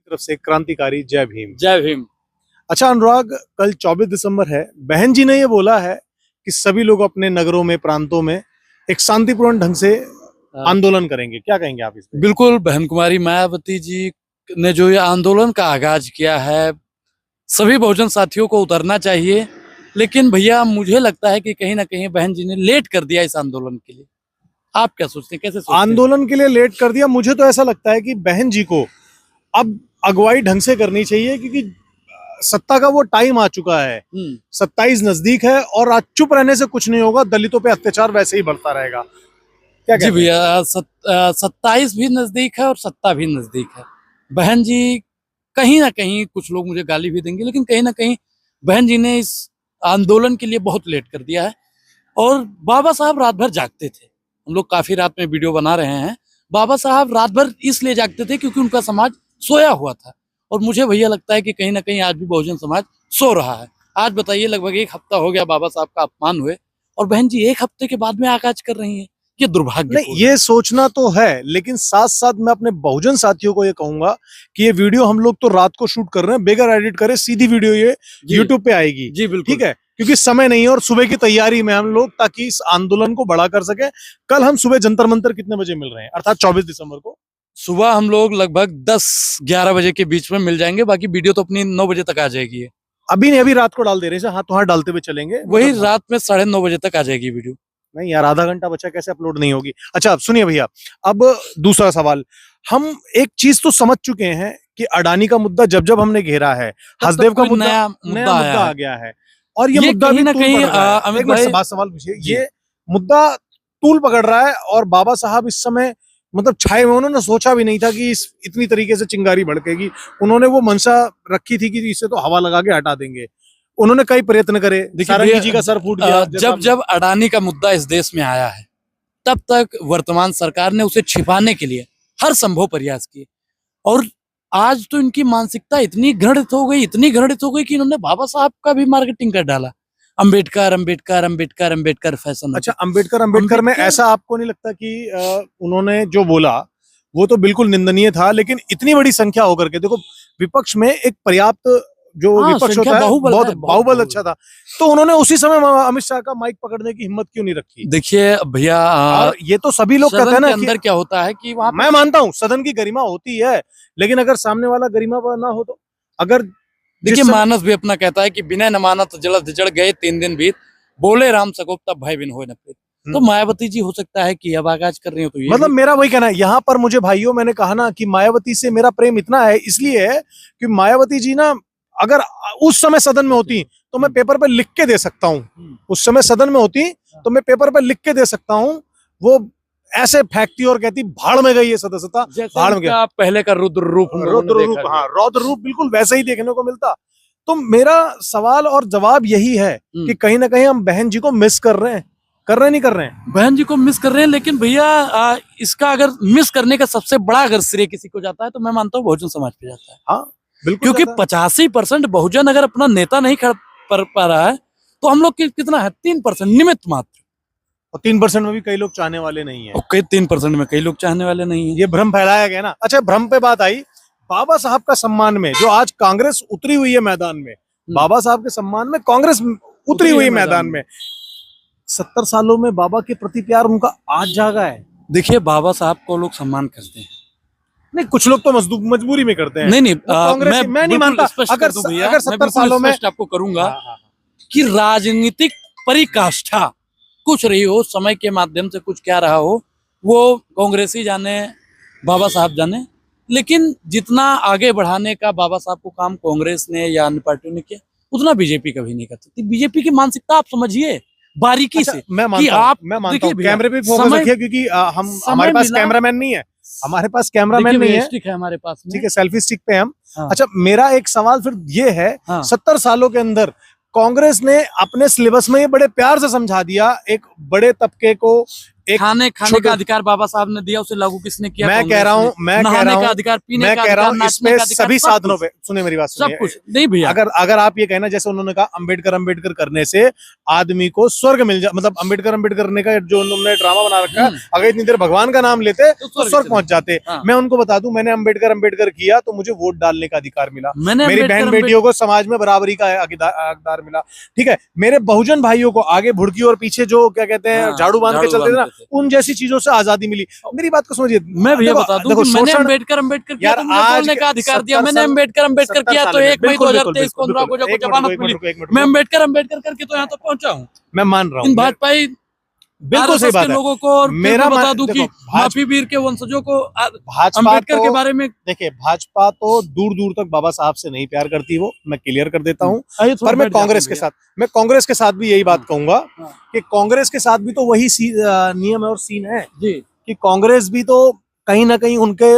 तरफ से क्रांतिकारी जय भीम। जय भीम। अच्छा अनुराग, कल 24 दिसंबर है। बहन जी ने ये बोला है कि सभी लोग अपने नगरों में, प्रांतों में एक शांतिपूर्ण ढंग से आंदोलन करेंगे। क्या कहेंगे आप इस पे? बिल्कुल, बहन कुमारी मायावती जी ने जो ये आंदोलन का आगाज किया है, सभी बहुजन साथियों को उतरना चाहिए। लेकिन भैया मुझे लगता है कि कहीं ना कहीं बहन जी ने लेट कर दिया इस आंदोलन के लिए। आप क्या सोचते हैं, कैसे सोचते हैं? आंदोलन के लिए लेट कर दिया। मुझे तो ऐसा लगता है कि बहन जी को अब अगुवाई ढंग से करनी चाहिए, क्योंकि सत्ता का वो टाइम आ चुका है। 27 नजदीक है और आज चुप रहने से कुछ नहीं होगा। दलितों पे अत्याचार वैसे ही बढ़ता रहेगा। क्या जी भैया, 27 भी नजदीक है और सत्ता भी नजदीक है। बहन जी कहीं ना कहीं, कुछ लोग मुझे गाली भी देंगे, लेकिन कहीं ना कहीं बहन जी ने इस आंदोलन के लिए बहुत लेट कर दिया है। और बाबा साहब रात भर जागते थे। हम लोग काफी रात में वीडियो बना रहे हैं। बाबा साहब रात भर इसलिए जागते थे क्योंकि उनका समाज सोया हुआ था। और मुझे भैया लगता है कि कहीं ना कहीं आज भी बहुजन समाज सो रहा है। आज बताइए, लगभग 1 हफ्ता हो गया बाबा साहब का अपमान हुए, और बहन जी 1 हफ्ते के बाद में आगाज कर रही है। ये दुर्भाग्य नहीं, ये सोचना तो है, लेकिन साथ साथ मैं अपने बहुजन साथियों को ये कहूंगा कि ये वीडियो हम लोग तो रात को शूट कर रहे हैं, बेगर एडिट करे सीधी वीडियो ये यूट्यूब पे आएगी। जी बिल्कुल, ठीक है, क्योंकि समय नहीं है और सुबह की तैयारी में हम लोग, ताकि इस आंदोलन को बड़ा कर सके। कल हम सुबह जंतर मंतर कितने बजे मिल रहे हैं, अर्थात 24 दिसंबर को सुबह हम लोग लगभग 10-11 बजे के बीच में मिल जाएंगे। बाकी वीडियो तो अपनी 9 बजे तक आ जाएगी। अभी नहीं, अभी रात को डाल दे रहे हैं, हाथ तो हाथ डालते हुए चलेंगे। वही रात में 9:30 बजे तक आ जाएगी वीडियो। नहीं यार, आधा घंटा बचा, कैसे अपलोड नहीं होगी। अच्छा अब सुनिए भैया, अब दूसरा सवाल। हम एक चीज तो समझ चुके हैं कि अडानी का मुद्दा जब जब हमने घेरा है, हसदेव का मुद्दा नया मुद्दा आ गया है। और ये मुद्दा कहीं ना कहीं एक मिनट सवाल पूछिए, ये मुद्दा तूल पकड़ रहा है। और बाबा साहब इस समय मतलब छाए में, उन्होंने सोचा भी नहीं था कि इस इतनी तरीके से चिंगारी भड़केगी। उन्होंने वो मंशा रखी थी कि इसे तो हवा लगा के हटा देंगे। उन्होंने कई प्रयत्न करे, सारंगी जी का सर फूट गया। जब अडानी का मुद्दा इस देश में आया है, तब तक वर्तमान सरकार ने उसे छिपाने के लिए हर संभव प्रयास किए। और आज तो इनकी मानसिकता इतनी घृणित हो गई कि इन्होंने बाबा साहब का भी मार्केटिंग कर डाला। अंबेडकर अंबेडकर अंबेडकर अंबेडकर फैशन। अच्छा, अंबेडकर में ऐसा आपको नहीं लगता कि उन्होंने जो बोला वो तो बिल्कुल निंदनीय था, लेकिन इतनी बड़ी संख्या होकर के, देखो विपक्ष में एक पर्याप्त जो विपक्ष होता है, बहुत बाहुबल अच्छा था, तो उन्होंने उसी समय अमित शाह का माइक पकड़ने की हिम्मत क्यों नहीं रखी? देखिए भैया, ये तो सभी लोग कहते हैं ना, अंदर क्या होता है कि वहां, मैं मानता हूँ सदन की गरिमा होती है, लेकिन अगर सामने वाला गरिमा ना हो तो, अगर देखिए मानस भी अपना कहता है कि बिना न मानत जलद जड़ गए 3 दिन बीत, बोले राम सकोप तब भाई बिन होए न प्रीत। तो मायावती जी हो सकता है कि अब आगाज कर रही हो, तो ये मतलब मेरा वही कहना है यहाँ पर। मुझे भाइयों, मैंने कहा ना कि मायावती से मेरा प्रेम इतना है, इसलिए है कि मायावती जी ना, अगर उस समय सदन में होती तो मैं पेपर पे लिख के दे सकता हूँ। उस समय सदन में होती तो मैं पेपर पे लिख के दे सकता हूँ। वो ऐसे फेंकती और कहती भाड़ में गई ये सदस्यता, भाड़ में गया। पहले का रुद्र रूप, हाँ, रौद्र रूप बिल्कुल वैसे ही देखने को मिलता। तो मेरा सवाल और जवाब यही है कि कहीं ना कहीं हम बहन जी को मिस कर रहे हैं। नहीं कर रहे हैं, बहन जी को मिस कर रहे हैं। लेकिन भैया इसका अगर मिस करने का सबसे बड़ा अगर श्रेय किसी को जाता है, तो मैं मानता हूँ बहुजन समाज पे जाता है। हाँ बिल्कुल, क्योंकि 85% बहुजन अगर अपना नेता नहीं खड़ा कर पा रहा है, तो हम लोग कितना है, 3% निमित्त मात्र। और 3% में भी कई लोग चाहने वाले नहीं है। ओके, 3% में कई लोग चाहने वाले नहीं है। ये भ्रम फैलाया गया ना। अच्छा, भ्रम पे बात आई। बाबा साहब का सम्मान में जो आज कांग्रेस उतरी हुई है मैदान में, बाबा साहब के सम्मान में कांग्रेस उतरी हुई मैदान में। 70 सालों में बाबा के प्रति प्यार उनका आज जागा है। देखिए, बाबा साहब को लोग सम्मान करते हैं। नहीं, कुछ लोग तो मजबूरी में करते हैं। नहीं, मैं नहीं मानता। अगर 70 सालों में आपको करूंगा कि राजनीतिक परिकाष्ठा कुछ रही हो, समय के माध्यम से कुछ क्या रहा हो, वो कांग्रेसी जाने, बाबा साहब जाने, लेकिन जितना आगे बढ़ाने का बाबा साहब को काम कांग्रेस ने या अन्य पार्टियों ने किया, उतना बीजेपी कभी नहीं करती। बीजेपी की मानसिकता आप समझिए बारीकी से। मैं मानता हूं कैमरे पे फोकस रखिए, क्योंकि हमारे पास कैमरामैन नहीं है, हमारे पास कैमरामैन नहीं है, स्टिक है हमारे पास, ठीक है, सेल्फी स्टिक पे हम। अच्छा, मेरा एक सवाल फिर ये है, 70 सालों के अंदर कांग्रेस ने अपने सिलेबस में ये बड़े प्यार से समझा दिया एक बड़े तबके को एक खाने छोटे- का अधिकार बाबा साहब ने दिया, उसे लागू किसने किया? मैं कह रहा हूँ नहाने का अधिकार, पीने का अधिकार, इस नाचने पे का अधिकार, सभी सब साधनों कुछ, पे सुने मेरी बात सब सुनिए। कुछ नहीं भैया। अगर आप ये कहना जैसे उन्होंने कहा अंबेडकर अंबेडकर करने से आदमी को स्वर्ग मिल जाए, मतलब अंबेडकर अंबेडकर करने का जो उन्होंने ड्रामा बना रखा है, अगर इतनी देर भगवान का नाम लेते तो स्वर्ग पहुंच जाते। हाँ। मैं उनको बता दूं, मैंने अंबेडकर अंबेडकर किया तो मुझे वोट डालने का अधिकार मिला, मैंने मेरी बहन बेटियों को समाज में बराबरी का हकदार मिला, ठीक है, मेरे बहुजन भाइयों को आगे भुड़की और पीछे जो क्या कहते हैं झाड़ू बांध के चलते थे ना, उन जैसी चीजों से आजादी मिली। मेरी बात को समझिए, मैं भैया बता दूं कि मैंने अंबेडकर किया यार तो मुझे आज बोलने का अधिकार दिया। 70 मैंने अंबेडकर किया तो 1 मई 2023 को अनुराग ओझा को जमानत मिली। मैं अंबेडकर करके तो यहाँ तक पहुंचा हूँ। मैं मान रहा हूँ, इन भाजपाई बिल्कुल सही बात है। लोगों को, और मेरा बता दूं कि माफी वीर के वंशजों को अंबेडकर के बारे में, देखिए भाजपा तो दूर दूर तक बाबा साहब से नहीं प्यार करती, वो मैं क्लियर कर देता हूँ। पर मैं कांग्रेस के साथ भी यही बात कहूंगा कि कांग्रेस के साथ भी तो वही नियम है और सीन है कि कांग्रेस भी तो कहीं ना कहीं उनके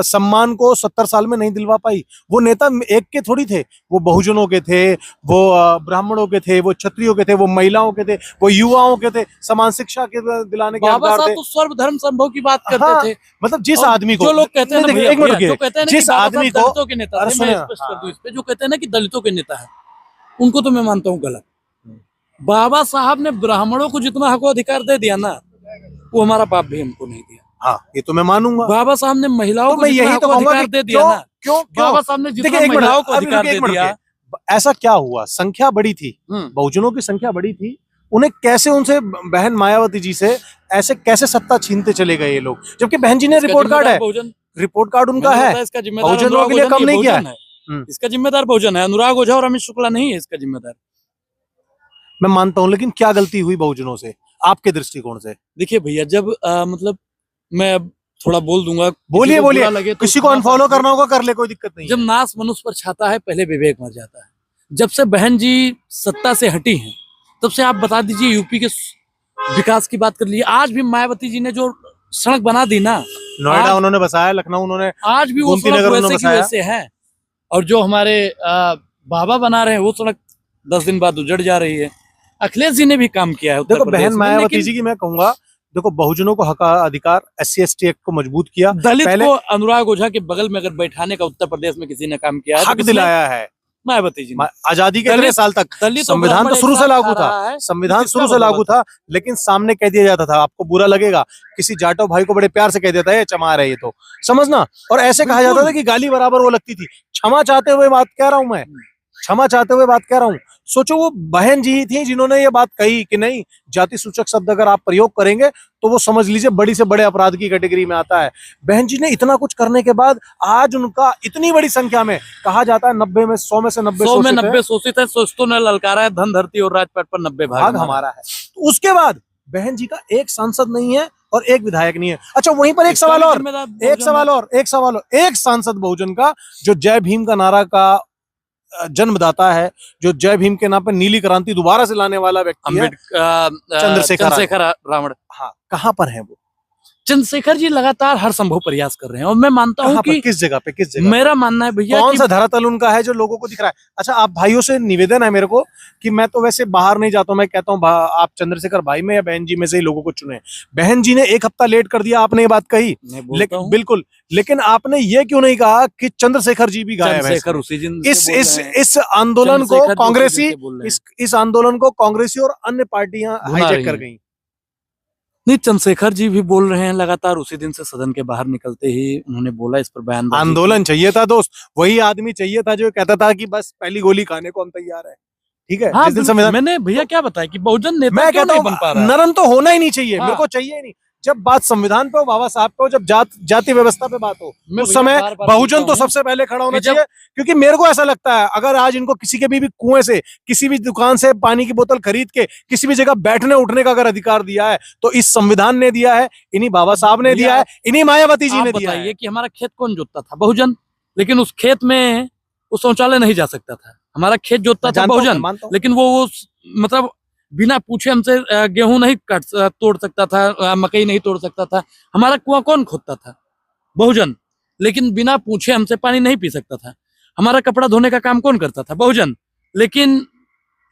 सम्मान को 70 साल में नहीं दिलवा पाई। वो नेता एक के थोड़ी थे, वो बहुजनों के थे, वो ब्राह्मणों के थे, वो क्षत्रियों के थे, वो महिलाओं के थे, वो युवाओं के थे, समान शिक्षा के दिलाने के बाबा साहब तो सर्वधर्म संभव की बात करते थे। मतलब जिस आदमी को, जो लोग कहते हैं एक मिनट, जो कहते हैं जिस आदमी को दलितों के नेता थे, मैं स्पष्ट कर दूं इस पे, जो कहते हैं ना कि दलितों के नेता है, उनको तो मैं मानता हूँ गलत। बाबा साहब ने ब्राह्मणों को जितना हक अधिकार दे दिया ना, वो हमारा बाप भी हमको नहीं दिया। हाँ, ये तो मैं मानूंगा। बाबा साहब ने महिलाओं को यही तो अधिकार दे दिया ना, क्यों बाबा साहब ने जितना महिलाओं को अधिकार दे दिया। ऐसा क्या हुआ? संख्या बड़ी थी, बहुजनों की संख्या बड़ी थी, उन्हें कैसे उनसे बहन मायावती जी से ऐसे कैसे सत्ता छीनते चले गए ये लोग, जबकि बहन जी ने रिपोर्ट कार्ड है, रिपोर्ट कार्ड उनका है, बहुजनों के लिए कम नहीं किया है। इसका जिम्मेदार बहुजन है, अनुराग ओझा और अमित शुक्ला नहीं है इसका जिम्मेदार। मैं मानता हूँ, लेकिन क्या गलती हुई बहुजनों से आपके दृष्टिकोण से? देखिए भैया, जब मतलब मैं थोड़ा बोल दूंगा, बोलिए बोलिए, किसी को अनफॉलो करना होगा कर ले, कोई दिक्कत नहीं। जब नाश मनुष्य पर छाता है, पहले विवेक मर जाता है। जब से बहन जी सत्ता से हटी हैं, तब से आप बता दीजिए यूपी के विकास की बात कर लीजिए। आज भी मायावती जी ने जो सड़क बना दी ना, नोएडा उन्होंने बसाया, लखनऊ उन्होंने, आज भी वो सड़क वैसे की वैसे है। और जो हमारे बाबा बना रहे हैं, वो सड़क 10 दिन बाद उजड़ जा रही है। अखिलेश जी ने भी काम किया है। देखो बहन मायावती जी की मैं कहूंगा, देखो बहुजनों को हक अधिकार, SC/ST एक्ट को मजबूत किया, दलित को अनुराग ओझा के बगल में अगर बैठाने का उत्तर प्रदेश में किसी ने काम किया है, हक दिलाया है मायावती जी ने। आजादी के इतने साल तक संविधान तो शुरू से लागू था, संविधान शुरू से लागू था, लेकिन सामने कह दिया जाता था, आपको बुरा लगेगा, किसी जाटो भाई को बड़े प्यार से कह देता है चमार है ये तो, समझना, और ऐसे कहा जाता था कि गाली बराबर वो लगती थी। क्षमा चाहते हुए बात कह रहा हूं मैं, क्षमा चाहते हुए बात कह रहा हूं। सोचो वो बहन जी थी जिन्होंने ये बात कही कि नहीं, जाति सूचक शब्द अगर आप प्रयोग करेंगे तो वो समझ लीजिए बड़ी से बड़े अपराध की कैटेगरी में आता है। बहन जी ने इतना कुछ करने के बाद आज उनका इतनी बड़ी संख्या में, कहा जाता है 90 में 100 में से 90 शोषित है, सोचतों ने ललकारा है, धन धरती और राजपाट पर 90 भाग हमारा है। तो उसके बाद बहन जी का एक सांसद नहीं है और एक विधायक नहीं है। अच्छा, वहीं पर एक सवाल और एक सांसद बहुजन का, जो जय भीम का नारा का जन्मदाता है, जो जय भीम के नाम पर नीली क्रांति दोबारा से लाने वाला व्यक्ति है, चंद्रशेखर रावण। हाँ, कहाँ पर है वो? चंद्रशेखर जी लगातार हर संभव प्रयास कर रहे हैं, और मैं मानता हूं कि किस जगह पे मेरा मानना है भैया, कौन सा धरातल उनका है जो लोगों को दिख रहा है। अच्छा, आप भाइयों से निवेदन है मेरे को कि मैं तो वैसे बाहर नहीं जाता हूं, मैं कहता हूं आप चंद्रशेखर भाई में या बहन जी में से ही लोगों को चुने। बहन जी ने 1 हफ्ता लेट कर दिया, आपने ये बात कही, बिल्कुल, लेकिन आपने ये क्यों नहीं कहा कि चंद्रशेखर जी भी गायब है? इस आंदोलन को कांग्रेसी, इस आंदोलन को कांग्रेसी और अन्य पार्टियां हाईजैक कर गई। नहीं, चंद्रशेखर जी भी बोल रहे हैं लगातार। उसी दिन से सदन के बाहर निकलते ही उन्होंने बोला इस पर बयान। आंदोलन चाहिए था दोस्त, वही आदमी चाहिए था जो कहता था कि बस पहली गोली खाने को हम तैयार है, ठीक है। हाँ, मैंने भैया क्या बताया कि बहुजन नेता क्यों नहीं बन पा रहा है? नरम तो होना ही नहीं चाहिए, मेरे को चाहिए ही नहीं। जब बात संविधान पे हो, बाबा साहब पे हो, जब जाति व्यवस्था पे बात हो, उस समय बहुजन तो सबसे पहले खड़ा होना चाहिए। क्योंकि मेरे को ऐसा लगता है, अगर आज इनको किसी के भी कुएं से, किसी भी दुकान से पानी की बोतल खरीद के किसी भी जगह बैठने उठने का अगर अधिकार दिया है, तो इस संविधान ने दिया है, इन्हीं बाबा साहब ने दिया है, इन्हीं मायावती जी ने दिया है। कि हमारा खेत कौन जोतता था? बहुजन। लेकिन उस खेत में वो शौचालय नहीं जा सकता था। हमारा खेत जोतता था बहुजन, लेकिन वो मतलब बिना पूछे हमसे गेहूं नहीं तोड़ सकता था, मकई नहीं तोड़ सकता था। हमारा कुआं कौन खोदता था? बहुजन। लेकिन बिना पूछे हमसे पानी नहीं पी सकता था। हमारा कपड़ा धोने का काम कौन करता था? बहुजन। लेकिन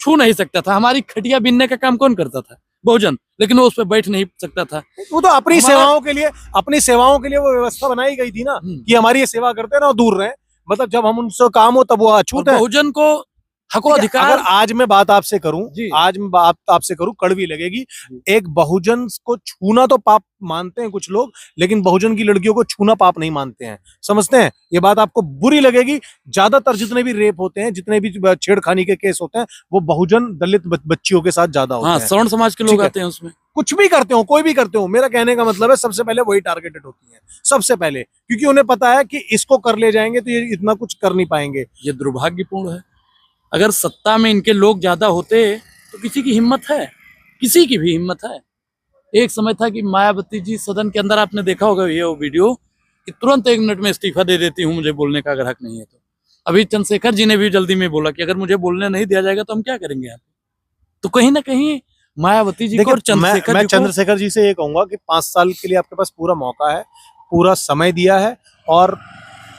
छू नहीं सकता था। हमारी खटिया बीनने का काम कौन करता था? बहुजन, लेकिन वो उस पर बैठ नहीं सकता था। वो तो अपनी हमारा- अपनी सेवाओं के लिए वो व्यवस्था बनाई गई थी ना कि हमारी ये सेवा करते हैं ना और दूर रहे। मतलब जब हम उनसे काम हो तब वो और अछूत है। बहुजन को हको अगर अधिकार। आज मैं बात आपसे करूं, जी। आज मैं बात आपसे करूं, कड़वी लगेगी। जी। एक बहुजन को छूना तो पाप मानते हैं कुछ लोग, लेकिन बहुजन की लड़कियों को छूना पाप नहीं मानते हैं। समझते हैं? ये बात आपको बुरी लगेगी। ज्यादातर जितने भी रेप होते हैं, जितने भी छेड़खानी के केस होते हैं, वो बहुजन दलित बच्चियों के साथ ज्यादा होते हाँ, हैं। सवर्ण समाज के ठीक लोग है। आते हैं उसमें। कुछ भी करते हो, कोई भी करते हो, मेरा कहने का मतलब है सबसे पहले वही टारगेटेड होती हैं, सबसे पहले, क्योंकि उन्हें पता है कि इसको कर ले जाएंगे तो ये इतना कुछ कर नहीं पाएंगे। ये दुर्भाग्यपूर्ण है। अगर सत्ता में इनके लोग ज्यादा होते तो किसी की हिम्मत है, किसी की भी हिम्मत है। एक समय था कि मायावती जी सदन के अंदर, आपने देखा होगा ये वो वीडियो, कि तुरंत 1 मिनट में इस्तीफा दे देती हूँ, मुझे बोलने का अगर हक नहीं है तो। अभी चंद्रशेखर जी ने भी जल्दी में बोला कि अगर मुझे बोलने नहीं दिया जाएगा तो हम क्या करेंगे यहाँ पे। तो कहीं ना कहीं मायावती जी को और चंद्रशेखर मैं जी को, चंद्रशेखर जी से ये कहूंगा कि 5 साल के लिए आपके पास पूरा मौका है, पूरा समय दिया है, और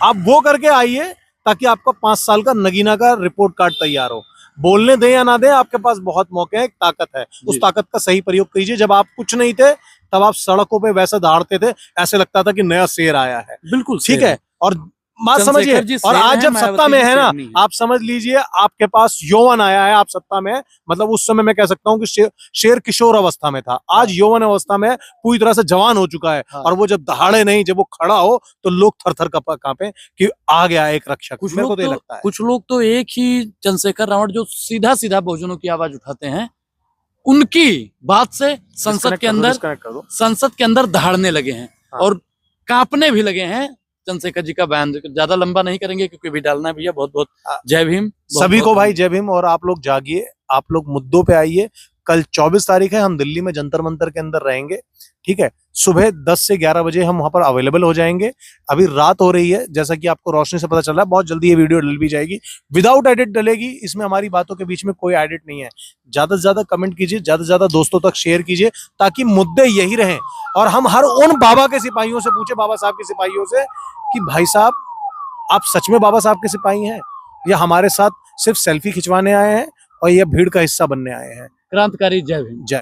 आप वो करके आइए ताकि आपका 5 साल का नगीना का रिपोर्ट कार्ड तैयार हो। बोलने दें या ना दें, आपके पास बहुत मौके हैं, एक ताकत है, उस ताकत का सही प्रयोग कीजिए। जब आप कुछ नहीं थे तब आप सड़कों पे वैसे दौड़ते थे, ऐसे लगता था कि नया शेर आया है। बिल्कुल ठीक है, और बात समझिए। चंद्रशेखर जी और शेर आज हैं, जब सत्ता मायावती में जी है ना, शेर नहीं है। आप समझ लीजिए आपके पास यौवन आया है, आप सत्ता में है। मतलब उस समय मैं कह सकता हूँ कि शेर किशोर अवस्था में था, आज यौवन अवस्था में पूरी तरह से जवान हो चुका है। हाँ। और वो जब दहाड़े नहीं, जब वो खड़ा हो तो लोग थर थर कांपे कि आ गया एक रक्षक। कुछ मेरे को लोग तो ये तो लगता है। कुछ लोग तो एक ही चंद्रशेखर रावण जो सीधा सीधा बहुजनों की आवाज उठाते हैं, उनकी बात से डिस्कनेक्ट कर दो। संसद के अंदर दहाड़ने लगे हैं हाँ। और कांपने भी लगे हैं। चंद्रशेखर जी का बयान ज्यादा लंबा नहीं करेंगे क्योंकि भी डालना है भैया। बहुत बहुत जय भीम। सभी को भाई जय भीम। और आप लोग जागिए, आप लोग मुद्दों पे आइए। कल 24 तारीख है, हम दिल्ली में जंतर मंतर के अंदर रहेंगे। ठीक है, सुबह 10 से 11 बजे हम वहां पर अवेलेबल हो जाएंगे। अभी रात हो रही है, जैसा कि आपको रोशनी से पता चल रहा है। बहुत जल्दी ये वीडियो डल भी जाएगी, विदाउट एडिट डलेगी। इसमें हमारी बातों के बीच में कोई एडिट नहीं है। ज्यादा से ज्यादा कमेंट कीजिए, ज्यादा से ज्यादा दोस्तों तक शेयर कीजिए, ताकि मुद्दे यही रहें। और हम हर उन बाबा के सिपाहियों से पूछे, बाबा साहब के सिपाहियों से, कि भाई साहब आप सच में बाबा साहब के सिपाही हैं या हमारे साथ सिर्फ सेल्फी खिंचवाने आए हैं और ये भीड़ का हिस्सा बनने आए हैं। क्रांतिकारी जय भीम। जय